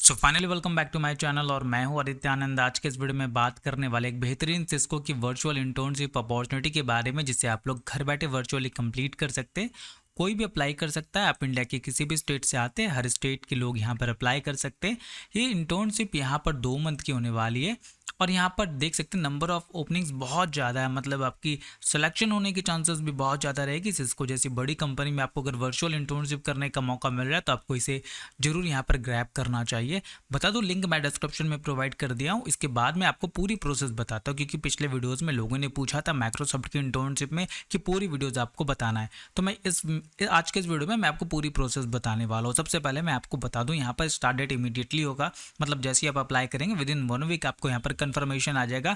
So finally welcome back to my channel और मैं हूं आदित्य आनंद। आज के इस वीडियो में बात करने वाले एक बेहतरीन सिस्को की वर्चुअल इंटर्नशिप अपॉर्चुनिटी के बारे में, जिसे आप लोग घर बैठे वर्चुअली कंप्लीट कर सकते हैं। कोई भी अप्लाई कर सकता है। आप इंडिया के किसी भी स्टेट से आते हैं, हर स्टेट के लोग यहां पर अप्लाई कर सकते हैं। ये इंटर्नशिप यहां पर 2 मंथ की होने वाली है और यहाँ पर देख सकते हैं नंबर ऑफ ओपनिंग्स बहुत ज़्यादा है। मतलब आपकी सिलेक्शन होने की चांसेस भी बहुत ज़्यादा रहेगी। सिस्को जैसी बड़ी कंपनी में आपको अगर वर्चुअल इंटर्नशिप करने का मौका मिल रहा है तो आपको इसे जरूर यहाँ पर ग्रैब करना चाहिए। बता दो, लिंक मैं डिस्क्रिप्शन में प्रोवाइड कर दिया हूँ। इसके बाद मैं आपको पूरी प्रोसेस बताता हूँ, क्योंकि पिछले वीडियोज़ में लोगों ने पूछा था माइक्रोसॉफ्ट की इंटर्नशिप में कि पूरी वीडियोज़ आपको बताना है। तो मैं आज के इस वीडियो में मैं आपको पूरी प्रोसेस बताने वाला हूँ। सबसे पहले मैं आपको बता दूँ, यहाँ पर स्टार्ट डेट इमीडिएटली होगा। मतलब जैसे ही आप अप्लाई करेंगे विद इन 1 वीक आपको यहाँ पर कन्फर्मेशन आ जाएगा।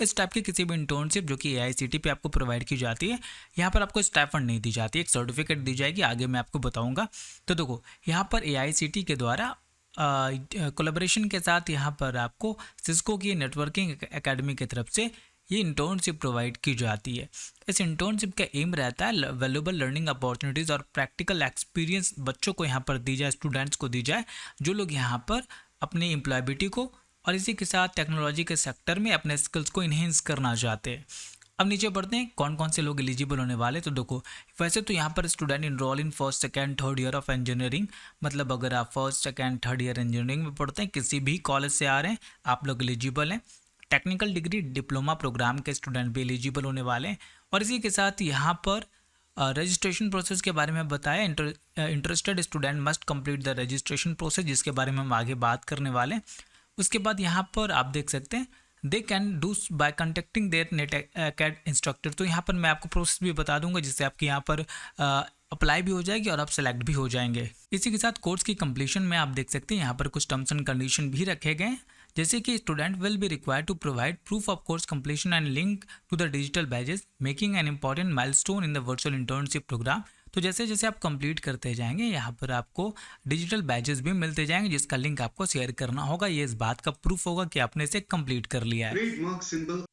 इस टाइप की किसी भी इंटर्नशिप जो कि एआईसीटी पे आपको प्रोवाइड की जाती है, यहाँ पर आपको स्टाइपेंड नहीं दी जाती, एक सर्टिफिकेट दी जाएगी। आगे मैं आपको बताऊंगा। तो देखो, यहाँ पर एआईसीटी के द्वारा कोलैबोरेशन के साथ यहाँ पर आपको सिस्को की नेटवर्किंग एकेडमी की तरफ से ये इंटर्नशिप प्रोवाइड की जाती है। इस इंटर्नशिप का एम रहता है वैल्यूएबल लर्निंग अपॉर्चुनिटीज़ और प्रैक्टिकल एक्सपीरियंस बच्चों को यहाँ पर दी जाए, स्टूडेंट्स को दी जाए, जो लोग यहाँ पर अपनी एम्प्लॉयबिलिटी को और इसी के साथ टेक्नोलॉजी के सेक्टर में अपने स्किल्स को इन्हेंस करना चाहते हैं। अब नीचे बढ़ते हैं, कौन कौन से लोग एलिजिबल होने वाले। तो देखो, वैसे तो यहाँ पर student enrol in first second third year of engineering, मतलब अगर आप first second third year engineering में पढ़ते हैं, किसी भी कॉलेज से आ रहे हैं, आप लोग एलिजिबल हैं। टेक्निकल डिग्री डिप्लोमा प्रोग्राम के स्टूडेंट भी एलिजिबल होने वाले हैं। और इसी के साथ यहाँ पर रजिस्ट्रेशन प्रोसेस के बारे में बताया। Interested student must complete the registration process, जिसके बारे में हम आगे बात करने वाले हैं। उसके बाद यहाँ पर आप देख सकते हैं they can do by contacting their NetAcad instructor. तो यहाँ पर मैं आपको प्रोसेस भी बता दूंगा, जिससे आपके यहाँ पर अप्लाई भी हो जाएगी और आप सेलेक्ट भी हो जाएंगे। इसी के साथ कोर्स की कंप्लीशन में आप देख सकते हैं यहाँ पर कुछ टर्म्स एंड कंडीशन भी रखे गए हैं, जैसे कि student will be required to provide proof of course completion and link to the digital badges making an important milestone in the virtual internship program. तो जैसे जैसे आप कंप्लीट करते जाएंगे, यहाँ पर आपको डिजिटल बैजेस भी मिलते जाएंगे, जिसका लिंक आपको शेयर करना होगा। ये इस बात का प्रूफ होगा कि आपने इसे कंप्लीट कर लिया है।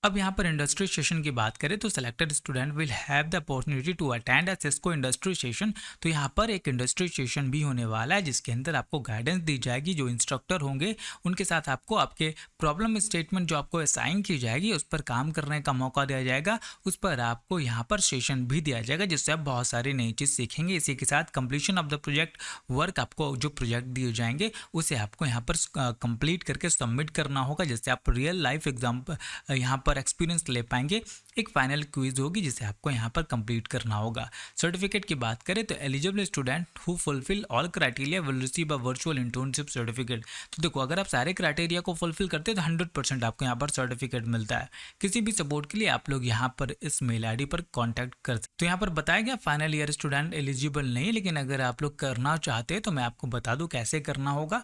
अब यहाँ पर इंडस्ट्री सेशन की बात करें तो selected student will have the opportunity to attend a Cisco industry session. तो यहाँ पर एक इंडस्ट्री सेशन भी होने वाला है, जिसके अंदर आपको गाइडेंस दी जाएगी। जो इंस्ट्रक्टर होंगे उनके साथ आपको आपके प्रॉब्लम स्टेटमेंट जो आपको असाइन की जाएगी, उस पर काम करने का मौका दिया जाएगा। उस पर आपको यहाँ पर सेशन भी दिया जाएगा, जिससे आप बहुत सारी नई चीज़ सीखेंगे। इसी के साथ completion of the project work, आपको जो प्रोजेक्ट दिए जाएंगे उसे आपको यहाँ पर कंप्लीट करके सबमिट करना होगा, जिससे आप रियल लाइफ एग्जाम्पल यहाँ पर एक्सपीरियंस ले पाएंगे। एक फाइनल क्विज होगी जिसे आपको यहाँ पर कंप्लीट करना होगा। सर्टिफिकेट की बात करें तो eligible student who fulfil all criteria will receive a virtual internship certificate. तो देखो, अगर आप सारे क्राइटेरिया को फुलफिल करते हैं तो 100% आपको यहाँ पर सर्टिफिकेट मिलता है। किसी भी सपोर्ट के लिए आप लोग यहाँ पर इस मेल आई डी पर कॉन्टैक्ट कर सकते। तो यहाँ पर बताया गया फाइनल ईयर स्टूडेंट एलिजिबल नहीं, लेकिन अगर आप लोग करना चाहते हैं तो मैं आपको बता दूँ कैसे करना होगा।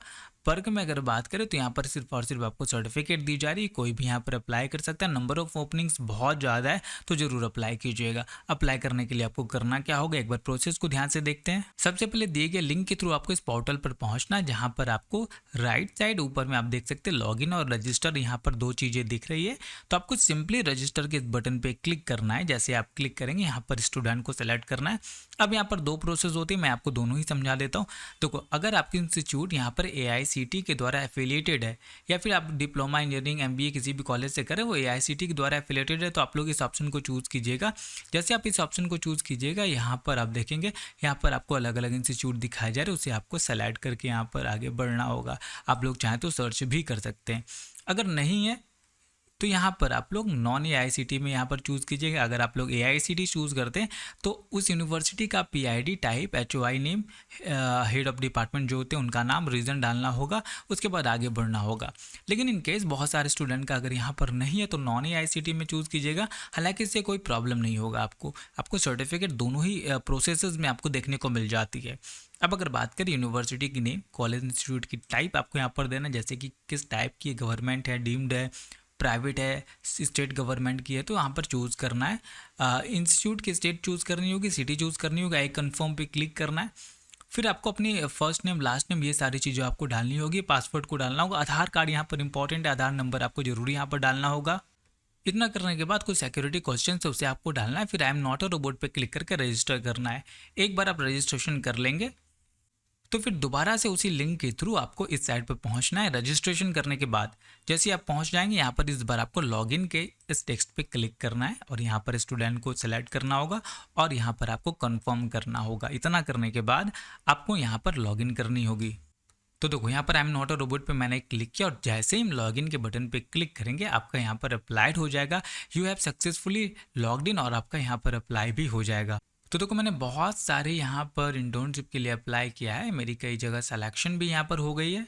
वर्ग में अगर बात करें तो यहाँ पर सिर्फ और सिर्फ आपको सर्टिफिकेट दी जा रही है, कोई भी यहाँ पर अप्लाई कर सकता है। नंबर ऑफ ओपनिंग्स बहुत ज़्यादा है, तो जरूर अप्लाई कीजिएगा। अप्लाई करने के लिए आपको करना क्या होगा, एक बार प्रोसेस को ध्यान से देखते हैं। सबसे पहले दिए गए लिंक के थ्रू आपको इस पोर्टल पर पहुंचना है, जहाँ पर आपको राइट साइड ऊपर में आप देख सकते हैं लॉगिन और रजिस्टर, यहाँ पर 2 चीज़ें दिख रही है। तो आपको सिंपली रजिस्टर के बटन पर क्लिक करना है। जैसे आप क्लिक करेंगे, यहाँ पर स्टूडेंट को सेलेक्ट करना है। अब यहाँ पर 2 प्रोसेस होती है, मैं आपको दोनों ही समझा देता हूँ। देखो, अगर आपकी इंस्टीट्यूट यहाँ पर एआईसीटी के द्वारा एफिलिएटेड है, या फिर आप डिप्लोमा इंजीनियरिंग एमबीए किसी भी कॉलेज से करें, वो एआईसीटी के द्वारा एफिलिएटेड है, तो आप लोग इस ऑप्शन को चूज़ कीजिएगा। जैसे आप इस ऑप्शन को चूज़ कीजिएगा, यहाँ पर आप देखेंगे यहाँ पर आपको अलग अलग इंस्टीट्यूट दिखाए जा रहे हैं, उसे आपको सेलेक्ट करके यहाँ पर आगे बढ़ना होगा। आप लोग चाहें तो सर्च भी कर सकते हैं। अगर नहीं है तो यहाँ पर आप लोग नॉन एआईसीटी में यहाँ पर चूज़ कीजिएगा। अगर आप लोग एआईसीटी चूज़ करते हैं तो उस यूनिवर्सिटी का PID type, HOI name, head of department जो होते हैं उनका नाम, रीजन डालना होगा, उसके बाद आगे बढ़ना होगा। लेकिन इन केस बहुत सारे स्टूडेंट का अगर यहाँ पर नहीं है तो नॉन एआईसीटी में चूज़ कीजिएगा। हालांकि इससे कोई प्रॉब्लम नहीं होगा, आपको सर्टिफिकेट दोनों ही प्रोसेसेस में आपको देखने को मिल जाती है। अब अगर बात करें यूनिवर्सिटी की नेम, कॉलेज इंस्टीट्यूट की टाइप आपको यहाँ पर देना, जैसे कि किस टाइप की, गवर्नमेंट है, डीम्ड है, प्राइवेट है, स्टेट गवर्नमेंट की है, तो यहाँ पर चूज़ करना है। इंस्टीट्यूट की स्टेट चूज़ करनी होगी, सिटी चूज़ करनी होगी, आई कन्फर्म पे क्लिक करना है। फिर आपको अपनी फर्स्ट नेम, लास्ट नेम, ये सारी चीज़ें आपको डालनी होगी। पासवर्ड को डालना होगा। आधार कार्ड यहाँ पर इंपॉर्टेंट है, आधार नंबर आपको जरूरी यहाँ पर डालना होगा। इतना करने के बाद कुछ सिक्योरिटी क्वेश्चन है, उसे आपको डालना है। फिर I am not a robot पे क्लिक करके रजिस्टर करना है। एक बार आप रजिस्ट्रेशन कर लेंगे तो फिर दोबारा से उसी लिंक के थ्रू आपको इस साइट पर पहुंचना है। रजिस्ट्रेशन करने के बाद जैसे ही आप पहुंच जाएंगे, यहाँ पर इस बार आपको लॉगिन के इस टेक्स्ट पे क्लिक करना है और यहाँ पर स्टूडेंट को सेलेक्ट करना होगा और यहाँ पर आपको कंफर्म करना होगा। इतना करने के बाद आपको यहाँ पर लॉगिन करनी होगी। तो देखो यहाँ पर I am not a robot पे मैंने क्लिक किया और जैसे ही हम लॉगिन के बटन पे क्लिक करेंगे आपका यहाँ पर अप्लाइड हो जाएगा, you have successfully logged in, और आपका यहाँ पर अप्लाई भी हो जाएगा। तो देखो मैंने बहुत सारे यहाँ पर इंटर्नशिप के लिए अप्लाई किया है, मेरी कई जगह सिलेक्शन भी यहाँ पर हो गई है।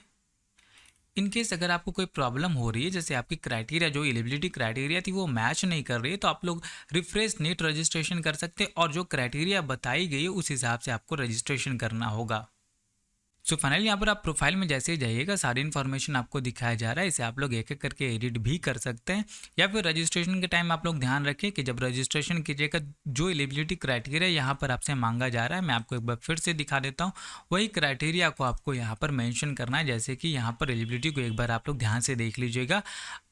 इन केस अगर आपको कोई प्रॉब्लम हो रही है, जैसे आपकी क्राइटेरिया जो एलिजिबिलिटी क्राइटेरिया थी वो मैच नहीं कर रही है, तो आप लोग रिफ्रेश नेट रजिस्ट्रेशन कर सकते हैं और जो क्राइटेरिया बताई गई है उस हिसाब से आपको रजिस्ट्रेशन करना होगा। सो फाइनली यहाँ पर आप प्रोफाइल में जैसे ही जाइएगा सारी इन्फॉर्मेशन आपको दिखाया जा रहा है, इसे आप लोग एक एक करके एडिट भी कर सकते हैं। या फिर रजिस्ट्रेशन के टाइम आप लोग ध्यान रखें कि जब रजिस्ट्रेशन कीजिएगा जो एलिजिबिलिटी क्राइटेरिया यहाँ पर आपसे मांगा जा रहा है, मैं आपको एक बार फिर से दिखा देता हूँ, वही क्राइटेरिया को आपको यहाँ पर मेंशन करना है। जैसे कि यहाँ पर एलिजिबिलिटी को एक बार आप लोग ध्यान से देख लीजिएगा,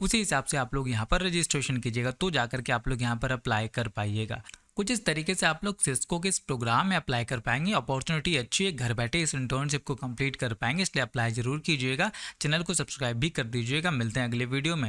उसी हिसाब से आप लोग यहाँ पर रजिस्ट्रेशन कीजिएगा, तो जाकर के आप लोग यहाँ पर अप्लाई कर पाइएगा। कुछ इस तरीके से आप लोग सिस्को के इस प्रोग्राम में अप्लाई कर पाएंगे। अपॉर्चुनिटी अच्छी है, घर बैठे इस इंटर्नशिप को कंप्लीट कर पाएंगे, इसलिए अप्लाई जरूर कीजिएगा। चैनल को सब्सक्राइब भी कर दीजिएगा। मिलते हैं अगले वीडियो में।